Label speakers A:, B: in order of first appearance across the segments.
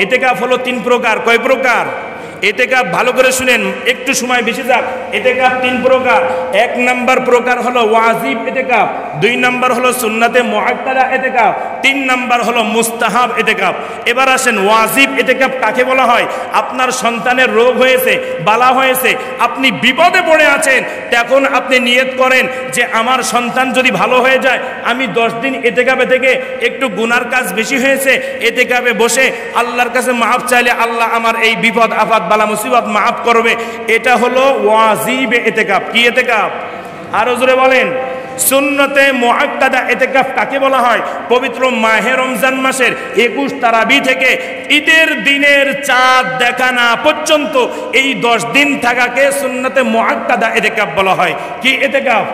A: এতেকাফ হলো তিন প্রকার। কয় প্রকার? এতেকাফ ভালো করে শুনেন, একটু সময় বেশি যাক। এতেকাফ তিন প্রকার। এক নাম্বার প্রকার হলো ওয়াজিব এতেকাফ, দুই নাম্বার হলো সুন্নাতে মুআক্কাদা এতেকাফ, তিন নাম্বার হলো মুস্তাহাব এতেকাফ। এবার আসেন ওয়াজিব এতেকাফ কাকে বলা হয়? আপনার সন্তানের রোগ হয়েছে, বালা হয়েছে, আপনি বিপদে পড়ে আছেন, তখন আপনি নিয়ত করেন যে আমার সন্তান যদি ভালো হয়ে যায়, আমি 10 দিন এতেকাফে থেকে একটু গুনার কাজ বেশি হয়েছে, এতেকাফে বসে আল্লাহর কাছে মাফ চাইলে আল্লাহ আমার এই বিপদ আফাত বালা মুসিবত মাফ করবে। এটা হলো ওয়াজিব এতেকাফ। কি এতেকাফ? আরো জোরে বলেন। সুন্নতে মুআক্কাদা এতেকাফ কাকে বলা হয়? পবিত্র মাহে রমজান মাসের 21 তারাবি থেকে ঈদের দিনের চাঁদ দেখা না পর্যন্ত এই 10 দিন থাকাকে সুন্নতে মুআক্কাদা এতেকাফ বলা হয়। কি এতেকাফ?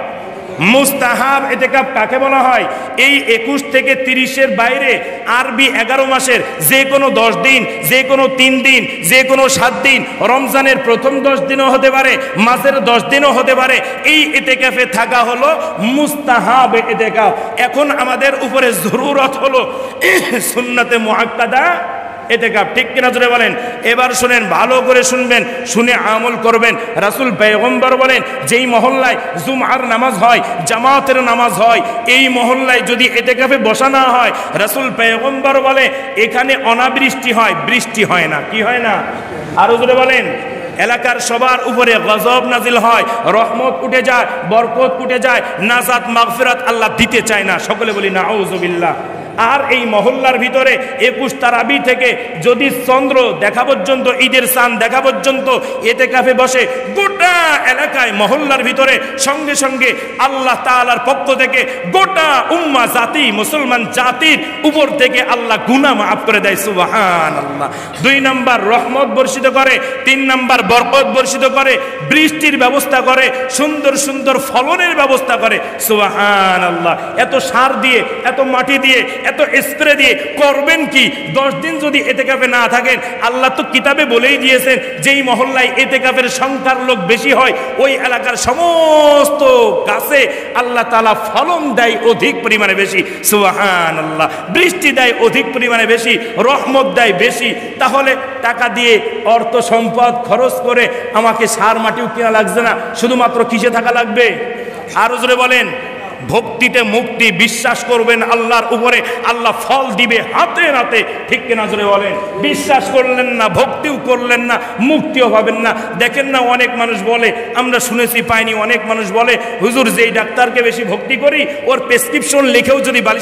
A: মুস্তাহাব এতেকাফ কাকে বলা হয়? এই 21 থেকে 30-এর বাইরে আরবি 11 মাসের যে কোনো 10 দিন, যে কোনো 3 দিন, যে কোনো 7 দিন, রমজানের প্রথম 10 দিনও হতে পারে, মাসের 10 দিনও হতে পারে, এই এতেকাফে থাকা হলো মুস্তাহাব এতেকাফ। এখন আমাদের উপরে জরুরত হলো সুন্নতে মুআক্কাদা এতেকাফ। ঠিক কিনা জোরে বলেন। এবার শুনেন, ভালো করে শুনবেন, শুনে আমল করবেন। রাসূল পয়গম্বর বলেন, যেই মহল্লায় জুমআর নামাজ হয়, জামাতের নামাজ হয়, এই মহল্লায় যদি এতেকাফে বসা না হয়, রাসূল পয়গম্বর বলে এখানে অনাবৃষ্টি হয়, বৃষ্টি হয় না। কি হয় না? আরো জোরে বলেন। এলাকার সবার উপরে গজব নাজিল হয়, রহমত উঠে যায়, বরকত উঠে যায়, নাজাত মাগফিরাত আল্লাহ দিতে চায় না। সকলে বলি নাউযুবিল্লাহ। আর এই মহল্লার ভিতরে 21 তারাবি থেকে যদি চন্দ্র দেখা পর্যন্ত, ঈদের চাঁদ দেখা পর্যন্ত এতেকাফে বসে, গোটা এলাকায় মহল্লার ভিতরে সঙ্গে সঙ্গে আল্লাহ তাআলার পক্ষ থেকে গোটা উম্মাহ জাতি, মুসলমান জাতির উপর থেকে আল্লাহ গুনাহ মাফ করে দেয়। সুবহানাল্লাহ। 2 নাম্বার রহমত বর্ষিত করে, 3 নাম্বার বরকত বর্ষিত করে, বৃষ্টির ব্যবস্থা করে, সুন্দর সুন্দর ফলনের ব্যবস্থা করে। সুবহানাল্লাহ। এত সার দিয়ে, এত মাটি দিয়ে, এত স্প্রে দিয়ে করবেন কি? 10 দিন যদি এতেকাফে না থাকেন, আল্লাহ তো কিতাবে বলেই দিয়েছেন যেই মহল্লায় এতেকাফের সংখ্যার লোক বেশি হয়, ওই এলাকার সমস্ত গাছে আল্লাহ তাআলা ফলন দেয় অধিক পরিমাণে বেশি। সুবহানাল্লাহ। বৃষ্টি দেয় অধিক পরিমাণে বেশি, রহমত দেয় বেশি। তাহলে টাকা দিয়ে, অর্থ সম্পদ খরচ করে আমাকে সার মাটিও কেনা লাগছে না, শুধুমাত্র কিসে থাকা লাগবে? আরো জোরে বলেন। ভক্তিতে মুক্তি। বিশ্বাস করবেন আল্লাহর উপরে, আল্লাহ ফল দিবে হাতে নাতে। ঠিক কিনা জোরে বলেন। বিশ্বাস করলেন না, ভক্তিও করলেন না, মুক্তিও পাবেন না। দেখেন না, অনেক মানুষ বলে, আমরা শুনেছি পাইনি, অনেক মানুষ বলে হুজুর যেই ডাক্তারকে বেশি ভক্তি করি ওর প্রেসক্রিপশন লিখেও যদি বালিশ